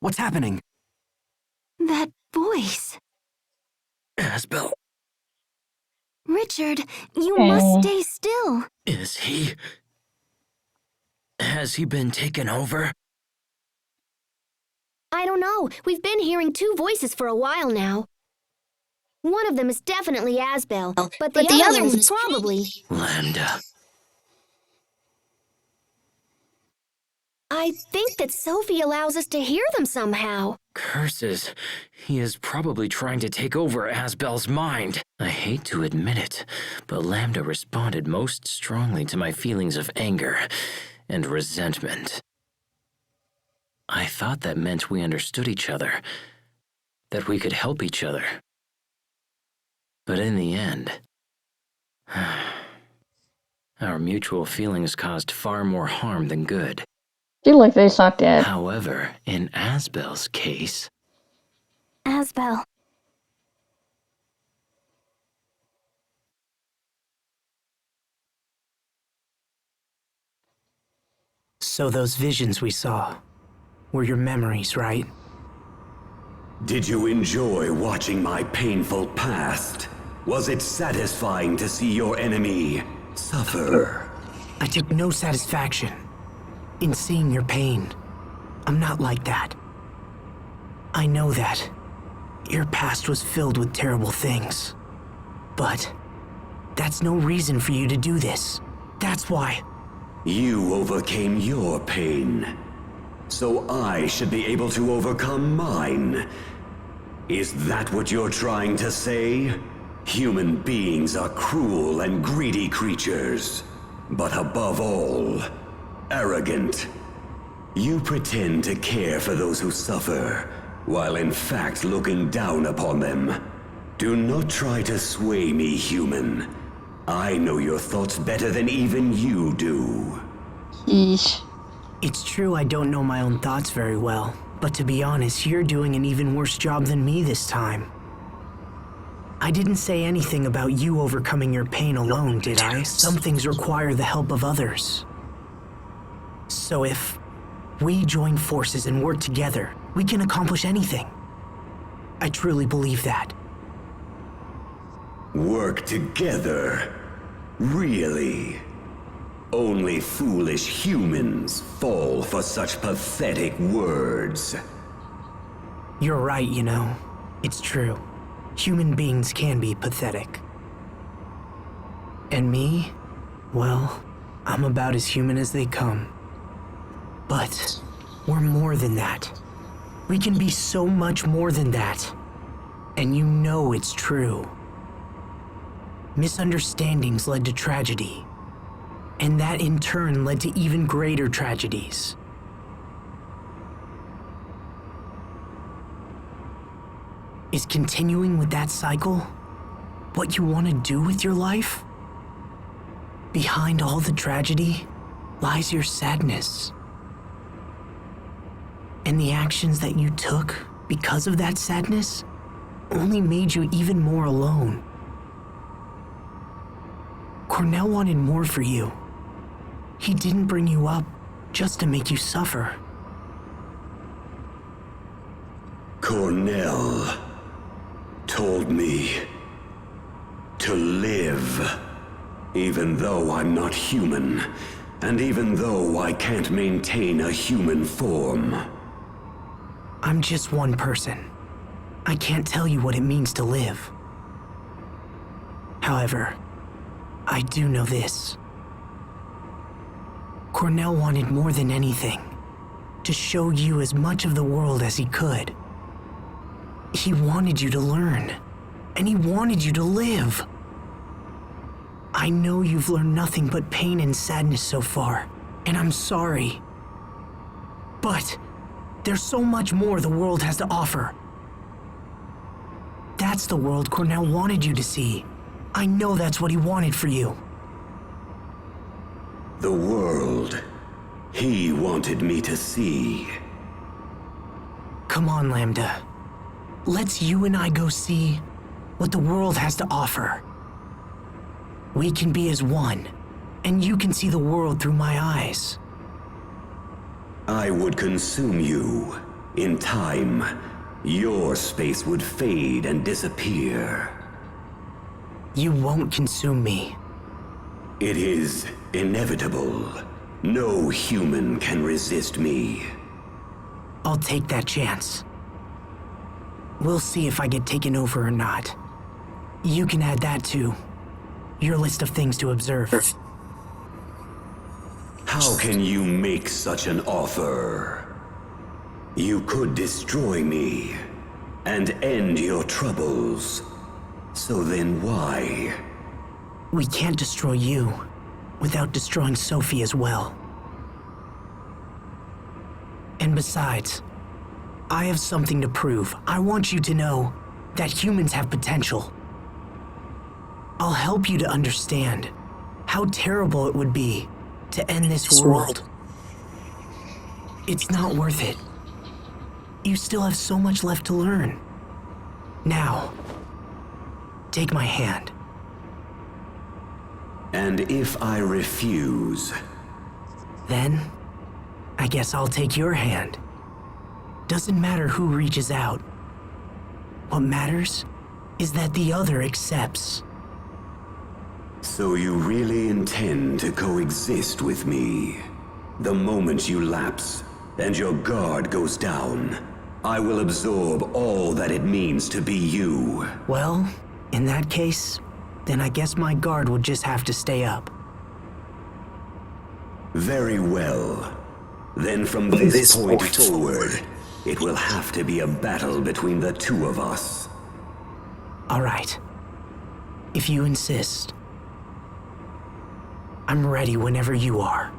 What's happening? That voice. Asbel, Richard, you Oh. must stay still. is he... Has he been taken over? I don't know. We've been hearing two voices for a while now. One of them is definitely Asbel, but the other one's probably... Lambda. I think that Sophie allows us to hear them somehow. Curses. He is probably trying to take over Asbel's mind. I hate to admit it, but Lambda responded most strongly to my feelings of anger and resentment. I thought that meant we understood each other, that we could help each other. But in the end, our mutual feelings caused far more harm than good. Seems like they's not dead. However, in Asbel's case... Asbel. So those visions we saw were your memories, right? Did you enjoy watching my painful past? Was it satisfying to see your enemy suffer? I took no satisfaction in seeing your pain. I'm not like that. I know that your past was filled with terrible things. But that's no reason for you to do this. That's why. You overcame your pain, so I should be able to overcome mine. Is that what you're trying to say? Human beings are cruel and greedy creatures, but above all, arrogant. You pretend to care for those who suffer, while in fact looking down upon them. Do not try to sway me, human. I know your thoughts better than even you do. Yeesh. It's true I don't know my own thoughts very well, but to be honest, you're doing an even worse job than me this time. I didn't say anything about you overcoming your pain alone, did I? Some things require the help of others. So if we join forces and work together, we can accomplish anything. I truly believe that. Work together? Really? Only foolish humans fall for such pathetic words. You're right, you know. It's true. Human beings can be pathetic. And me? Well, I'm about as human as they come. But we're more than that. We can be so much more than that. And you know it's true. Misunderstandings led to tragedy. And that in turn led to even greater tragedies. Is continuing with that cycle what you want to do with your life? Behind all the tragedy lies your sadness. And the actions that you took because of that sadness only made you even more alone. Cornell wanted more for you. He didn't bring you up just to make you suffer. Cornell told me to live, even though I'm not human, and even though I can't maintain a human form. I'm just one person. I can't tell you what it means to live. However, I do know this. Cornell wanted more than anything to show you as much of the world as he could. He wanted you to learn, and he wanted you to live. I know you've learned nothing but pain and sadness so far, and I'm sorry. But there's so much more the world has to offer. That's the world Cornell wanted you to see. I know that's what he wanted for you. The world he wanted me to see. Come on, Lambda. Let's you and I go see what the world has to offer. We can be as one, and you can see the world through my eyes. I would consume you. In time, your space would fade and disappear. You won't consume me. It is inevitable. No human can resist me. I'll take that chance. We'll see if I get taken over or not. You can add that to your list of things to observe. How can you make such an offer? You could destroy me and end your troubles. So then why? We can't destroy you without destroying Sophie as well. And besides, I have something to prove. I want you to know that humans have potential. I'll help you to understand how terrible it would be to end this world. It's not worth it. You still have so much left to learn. Now, take my hand. And if I refuse? Then, I guess I'll take your hand. Doesn't matter who reaches out. What matters is that the other accepts. So you really intend to coexist with me? The moment you lapse and your guard goes down, I will absorb all that it means to be you. Well, in that case, then I guess my guard would just have to stay up. Very well. Then from this point forward, it will have to be a battle between the two of us. All right. If you insist. I'm ready whenever you are.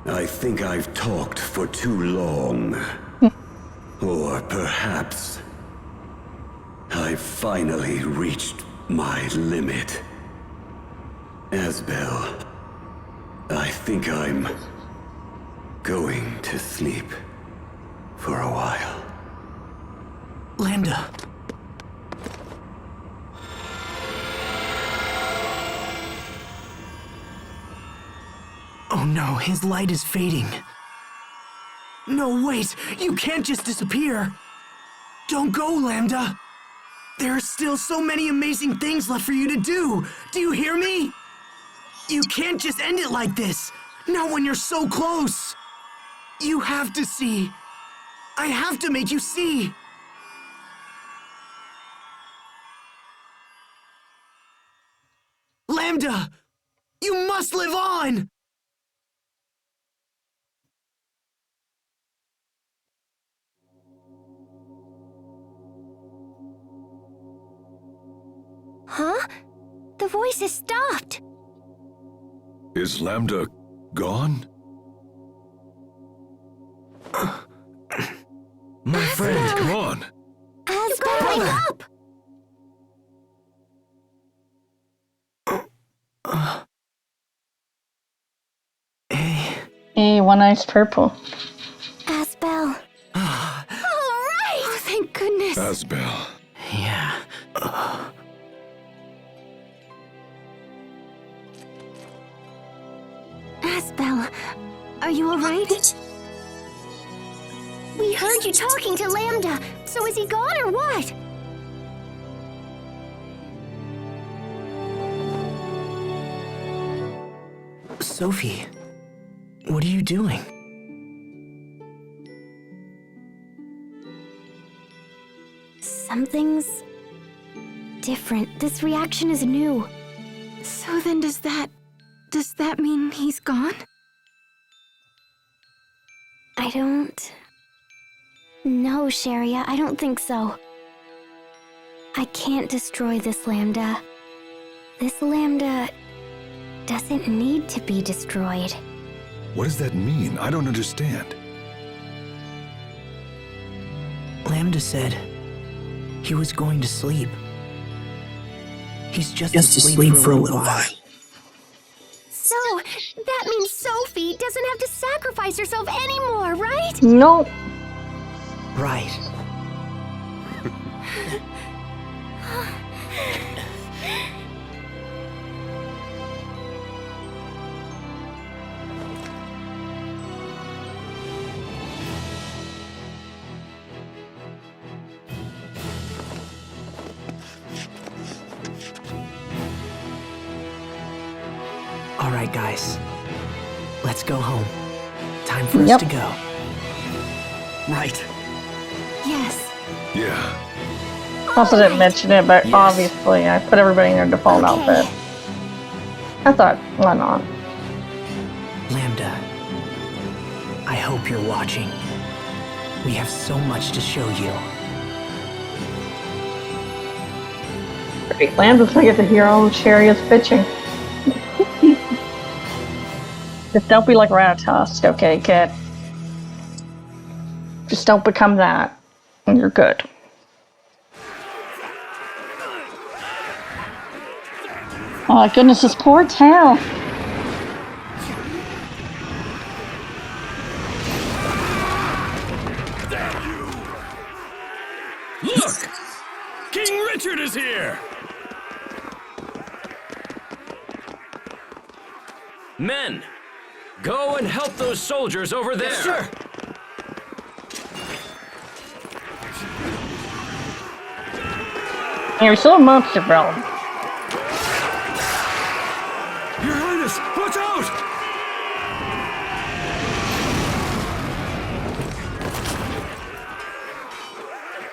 I think I've talked for too long. Or perhaps I've finally reached my limit. Asbel, I think I'm going to sleep for a while. Lambda. Oh no, his light is fading. No, wait! You can't just disappear! Don't go, Lambda! There are still so many amazing things left for you to do! Do you hear me? You can't just end it like this! Not when you're so close! You have to see! I have to make you see! Lambda! You must live on! Huh? The voice has stopped. Is Lambda gone? My friend! Come on! You gotta wake up! Hey, one eye's purple. Asbel. All right! Oh, thank goodness. Asbel. Yeah. Asbel, are you all right? We heard you talking to Lambda. So is he gone or what? Sophie, what are you doing? Something's different. This reaction is new. So then does that mean he's gone? I don't... No, Sharia, I don't think so. I can't destroy this Lambda. This Lambda doesn't need to be destroyed. What does that mean? I don't understand. Lambda said he was going to sleep. He's just asleep for a little while. So, that means Sophie doesn't have to sacrifice herself anymore, right? Nope. Right. All right, guys. Let's go home. Time for us to go. Right. Yes. Yeah. Also didn't mention it, but Yes. obviously I put everybody in their default outfit. I thought, why not? Lambda, I hope you're watching. We have so much to show you. Great, Lambda's gonna get to hear all the Chariot's bitching. Just don't be like Ratatusk, okay, kid? Just don't become that, and you're good. Oh my goodness, this poor tail. Look! King Richard is here! Men, go and help those soldiers over there. Yes, sir. You're still a monster, bro. Your Highness, watch out!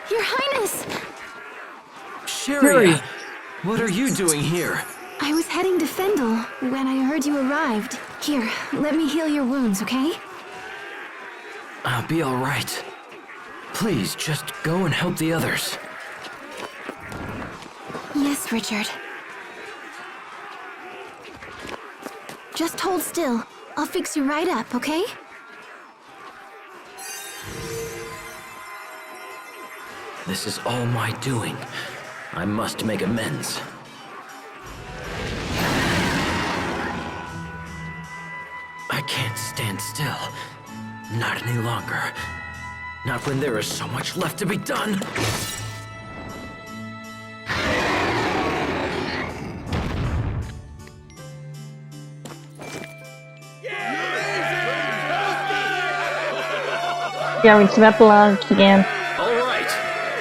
Your Highness! Sherry, what are you doing here? I was heading to Fendel when I heard you arrived. Here, let me heal your wounds, okay? I'll be all right. Please, just go and help the others. Yes, Richard. Just hold still. I'll fix you right up, okay? This is all my doing. I must make amends. I can't stand still. Not any longer. Not when there is so much left to be done. Yeah, we swept the logs again. All right.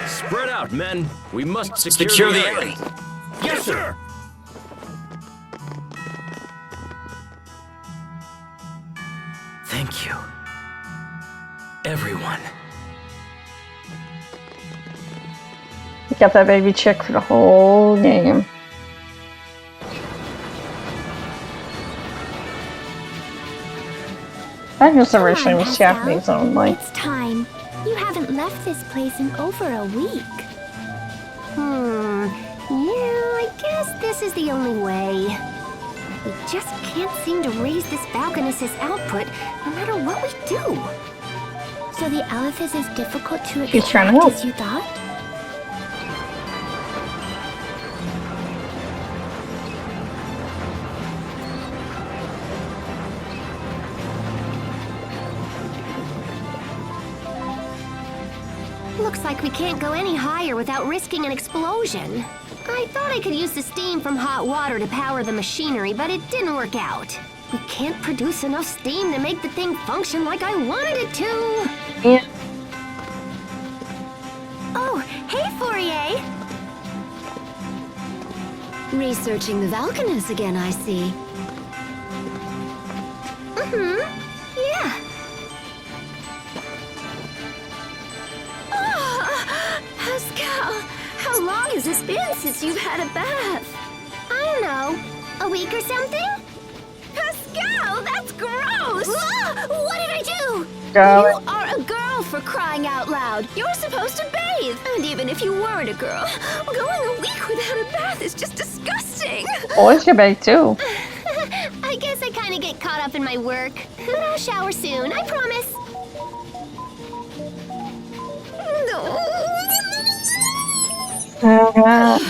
Spread out, men. We must secure the area. Yes, sir! Thank you. Everyone. We got that baby chick for the whole game. I guess originally was Japanese only. It's time. You haven't left this place in over a week. Yeah, I guess this is the only way. We just can't seem to raise this Balkanus' output no matter what we do. So the Aleph is as difficult to He's trying to extract help. as you thought? Looks like we can't go any higher without risking an explosion. I thought I could use the steam from hot water to power the machinery, but it didn't work out. We can't produce enough steam to make the thing function like I wanted it to. Yeah. Oh, hey, Fourier! Researching the Valkanus again, I see. Yeah. Pascal, how long has it been since you've had a bath? I don't know. A week or something? Pascal, that's gross! What did I do? Go. You are a girl, for crying out loud. You're supposed to bathe. And even if you weren't a girl, going a week without a bath is just disgusting. Boys get baked too. I guess I kind of get caught up in my work. But I'll shower soon, I promise. Oh, God.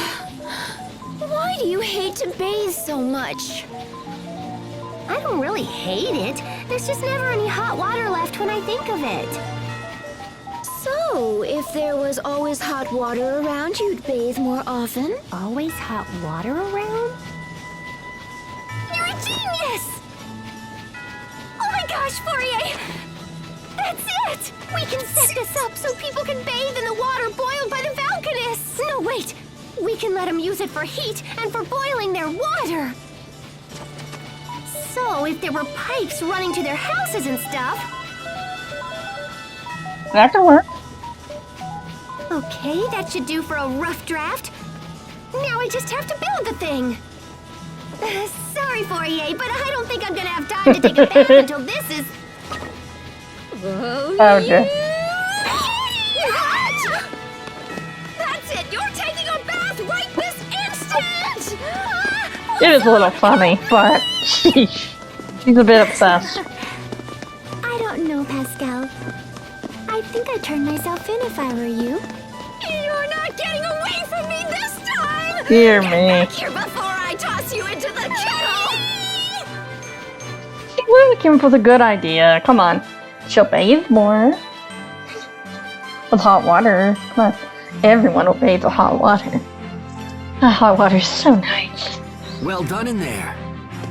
Why do you hate to bathe so much? I don't really hate it. There's just never any hot water left when I think of it. So, if there was always hot water around, you'd bathe more often? Always hot water around? You're a genius! Oh my gosh, Fourier! That's it! We can set this up so people can bathe in the water boiled by the Valkanus! No, wait! We can let them use it for heat and for boiling their water! So, if there were pipes running to their houses and stuff... That can work. Okay, that should do for a rough draft. Now I just have to build the thing. Sorry, Fourier, but I don't think I'm gonna have time to take a bath until this is... Oh dear. That's it! You're taking a bath right this instant! It is a little funny, but sheesh. She's a bit obsessed. I don't know, Pascal. I think I'd turn myself in if I were you. You're not getting away from me this time! Dear Get me. back here before I toss you into the kettle! She really came up with a good idea. Come on. She'll bathe more. With hot water. Come on. Everyone will bathe with hot water. The hot water is so nice. Well done in there,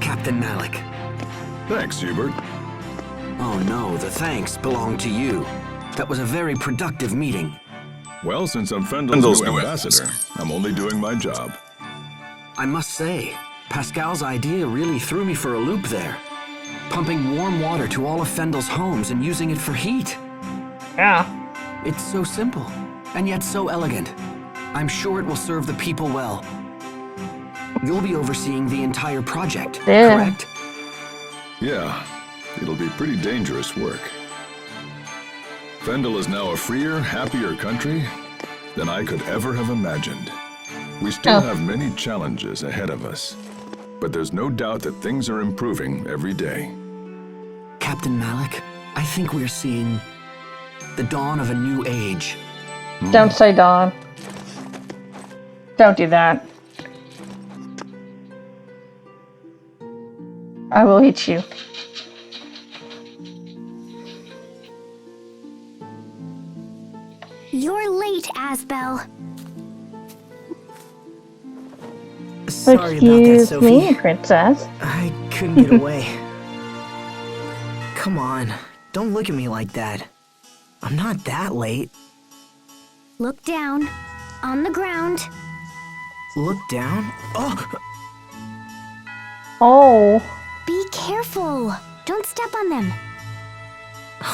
Captain Malik. Thanks, Hubert. Oh no, the thanks belong to you. That was a very productive meeting. Well, since I'm Fendel's new ambassador, I'm only doing my job. I must say, Pascal's idea really threw me for a loop there. Pumping warm water to all of Fendel's homes and using it for heat. Yeah. It's so simple, and yet so elegant. I'm sure it will serve the people well. You'll be overseeing the entire project, Yeah. correct? Yeah, it'll be pretty dangerous work. Fendel is now a freer, happier country than I could ever have imagined. We still have many challenges ahead of us, but there's no doubt that things are improving every day. Captain Malik, I think we're seeing the dawn of a new age. Don't say Dawn. Don't do that. I will eat you. You're late, Asbel. Sorry about that, Excuse Sophie. me, princess. I couldn't get away. Come on, don't look at me like that. I'm not that late. Look down. On the ground. Look down. Oh, Oh. Be careful. Don't step on them.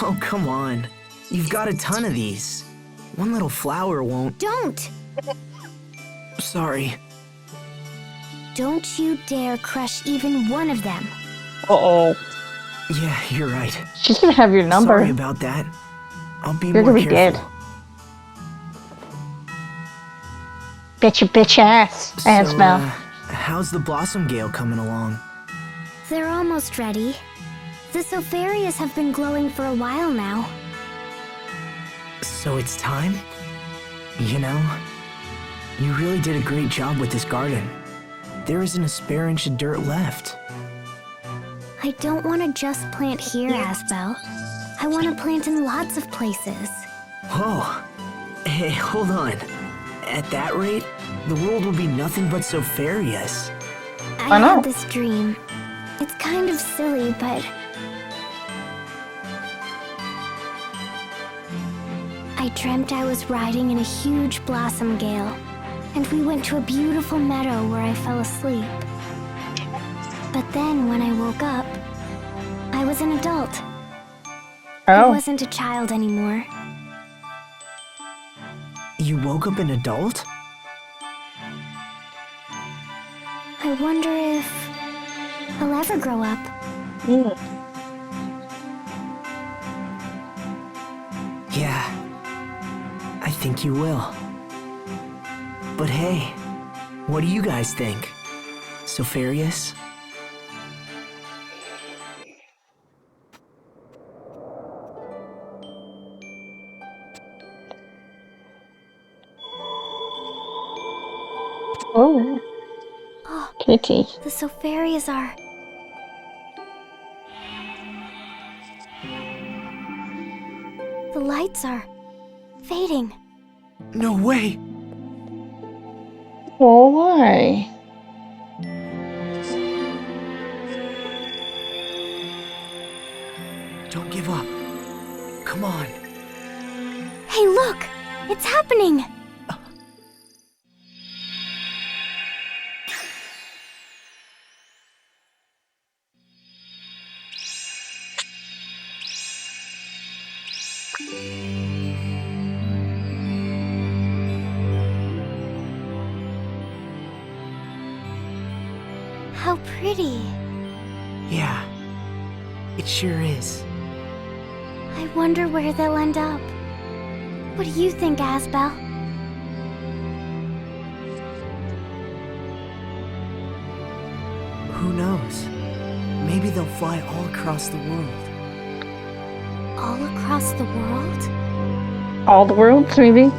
oh, come on. You've got a ton of these. One little flower won't. Don't. Sorry. Don't you dare crush even one of them. Uh-oh. Yeah, you're right. She's gonna have your number. Sorry about that. I'll be You're more gonna be dead. careful. Bet your bitch ass, Asbel. How's the Blossom Gale coming along? They're almost ready. The Sopharias have been glowing for a while now. So it's time? You know, you really did a great job with this garden. There isn't a spare inch of dirt left. I don't want to just plant here, Asbel. I want to plant in lots of places. Oh, hey, hold on. At that rate, the world will be nothing but Sopharias. I know. had this dream. It's kind of silly, but... I dreamt I was riding in a huge blossom gale, and we went to a beautiful meadow where I fell asleep. But then, when I woke up, I was an adult. I Oh. wasn't a child anymore. You woke up an adult? I wonder if I'll ever grow up. Yeah, I think you will. But hey, what do you guys think? Sopharias? Oh. Oh, Kitty. the Sopharias are... The lights are fading. No way! Oh, why? Don't give up. Come on. Hey, look! It's happening! how pretty. Yeah, it sure is. I wonder where they'll end up. What do you think, Asbel? Who knows? Maybe they'll fly all across the world. All across the world? All the worlds, maybe?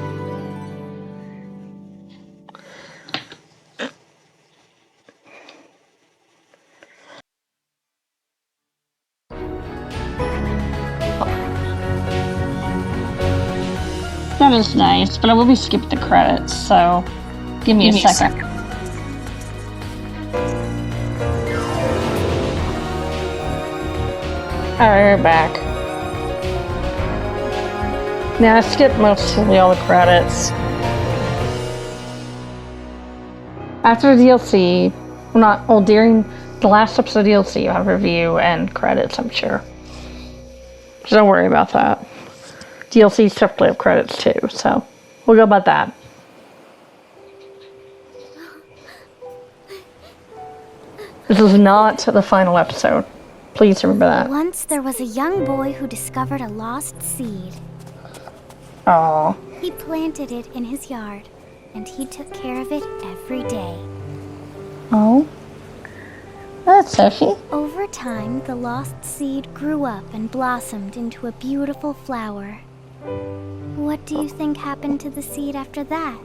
That is nice, but I will be skipping the credits, so give me a second. Alright, we're back. Now I skipped mostly all the credits. After the DLC, during the last episode of DLC, you'll have a review and credits, I'm sure. So don't worry about that. DLCs typically have credits too, so we'll go about that. This is not the final episode. Please remember that. Once there was a young boy who discovered a lost seed. Aww. He planted it in his yard, and he took care of it every day. Oh. That's Sophie. Over time, the lost seed grew up and blossomed into a beautiful flower. What do you think happened to the seed after that?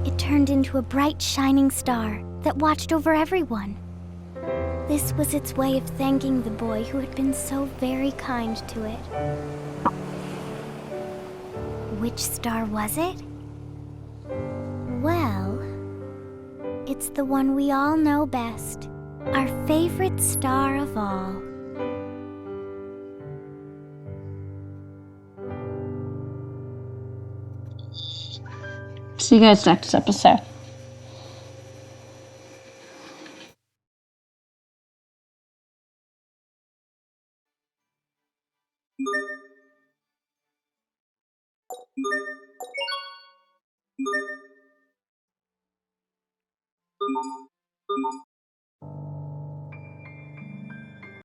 It turned into a bright, shining star that watched over everyone. This was its way of thanking the boy who had been so very kind to it. Which star was it? Well, it's the one we all know best. Our favorite star of all. See you guys next episode. Thank you.